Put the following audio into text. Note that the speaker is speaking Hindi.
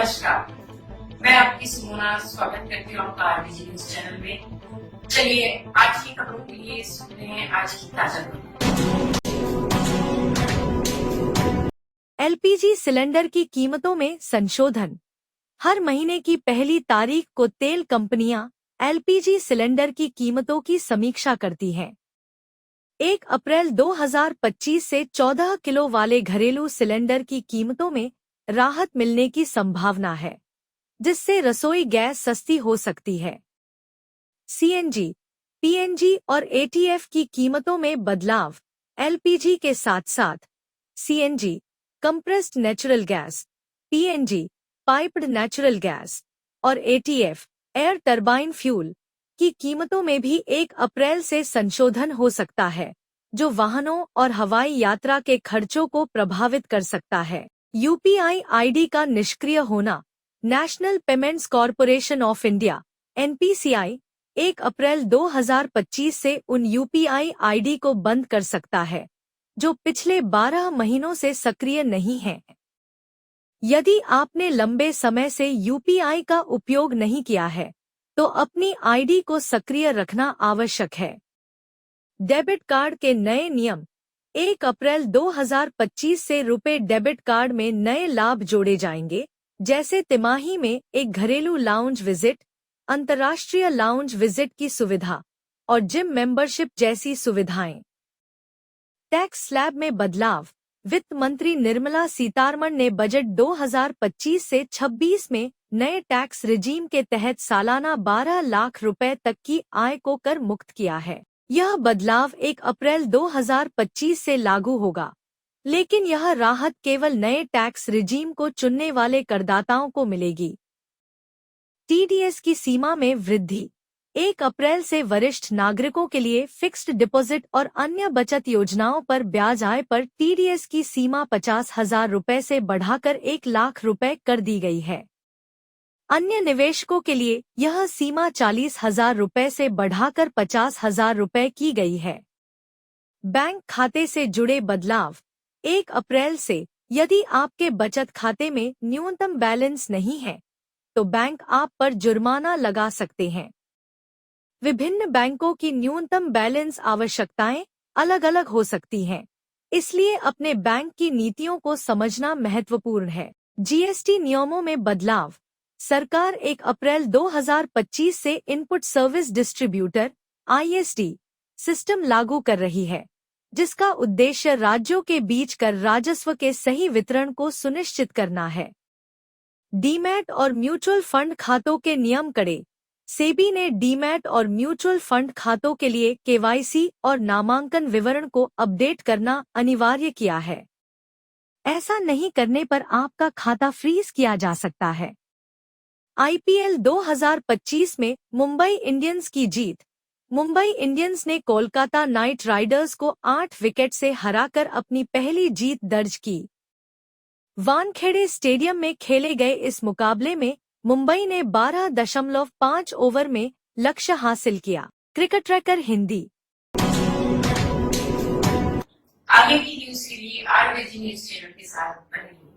नमस्कार, मैं आपकी सुमोना स्वागत करती हूँ आपका आरबीजी न्यूज चैनल में। चलिए आज की खबरों के लिए सुनते हैं आज की ताजा खबरें। एलपीजी सिलेंडर की कीमतों में संशोधन। हर महीने की पहली तारीख को तेल कंपनियां एलपीजी सिलेंडर की कीमतों की समीक्षा करती हैं। 1 अप्रैल 2025 से 14 किलो वाले घरेलू सिलेंडर की कीमतों में राहत मिलने की संभावना है, जिससे रसोई गैस सस्ती हो सकती है। सीएनजी, पीएनजी और एटीएफ की कीमतों में बदलाव। एलपीजी के साथ साथ CNG, compressed natural gas, PNG, piped natural gas और एटीएफ, एयर टरबाइन फ्यूल की कीमतों में भी 1 अप्रैल से संशोधन हो सकता है, जो वाहनों और हवाई यात्रा के खर्चों को प्रभावित कर सकता है। यूपीआई आईडी का निष्क्रिय होना। National payments corporation of India NPCI 1 अप्रैल 2025 से उन यूपीआई आईडी को बंद कर सकता है जो पिछले 12 महीनों से सक्रिय नहीं हैं। यदि आपने लंबे समय से यूपीआई का उपयोग नहीं किया है, तो अपनी आईडी को सक्रिय रखना आवश्यक है। डेबिट कार्ड के नए नियम। 1 अप्रैल 2025 से रुपे डेबिट कार्ड में नए लाभ जोड़े जाएंगे, जैसे तिमाही में एक घरेलू लाउंज विजिट, अंतर्राष्ट्रीय लाउंज विजिट की सुविधा और जिम मेंबरशिप जैसी सुविधाएं। टैक्स स्लैब में बदलाव। वित्त मंत्री निर्मला सीतारमण ने बजट 2025 से 26 में नए टैक्स रिजीम के तहत सालाना 12 लाख रुपए तक की आय को कर मुक्त किया है। यह बदलाव 1 अप्रैल 2025 से लागू होगा, लेकिन यह राहत केवल नए टैक्स रिजीम को चुनने वाले करदाताओं को मिलेगी। टीडीएस की सीमा में वृद्धि। 1 अप्रैल से वरिष्ठ नागरिकों के लिए फिक्स्ड डिपॉजिट और अन्य बचत योजनाओं पर ब्याज आय पर टीडीएस की सीमा 50,000 रुपए से बढ़ाकर 1 लाख रुपए कर दी गई है। अन्य निवेशकों के लिए यह सीमा 40,000 रुपए से बढ़ाकर 50,000 रुपए की गई है। बैंक खाते से जुड़े बदलाव। 1 अप्रैल से यदि आपके बचत खाते में न्यूनतम बैलेंस नहीं है, तो बैंक आप पर जुर्माना लगा सकते हैं। विभिन्न बैंकों की न्यूनतम बैलेंस आवश्यकताएं अलग अलग हो सकती हैं, इसलिए अपने बैंक की नीतियों को समझना महत्वपूर्ण है। जीएसटी नियमों में बदलाव। सरकार 1 अप्रैल 2025 से input service distributor (ISD) system लागू कर रही है, जिसका उद्देश्य राज्यों के बीच कर राजस्व के सही वितरण को सुनिश्चित करना है। डीमैट और म्यूचुअल फंड खातों के नियम कड़े। सेबी ने डीमैट और म्यूचुअल फंड खातों के लिए केवाईसी और नामांकन विवरण को अपडेट करना अनिवार्य किया है। ऐसा नहीं करने पर आपका खाता फ्रीज किया जा सकता है। आईपीएल 2025 में मुंबई इंडियंस की जीत। मुंबई इंडियंस ने कोलकाता नाइट राइडर्स को 8 विकेट से हराकर अपनी पहली जीत दर्ज की। वानखेड़े स्टेडियम में खेले गए इस मुकाबले में मुंबई ने 12.5 ओवर में लक्ष्य हासिल किया। Cricket tracker Hindi. आगे की न्यूज के लिए आरबीजी न्यूज चैनल के साथ बने रहिए।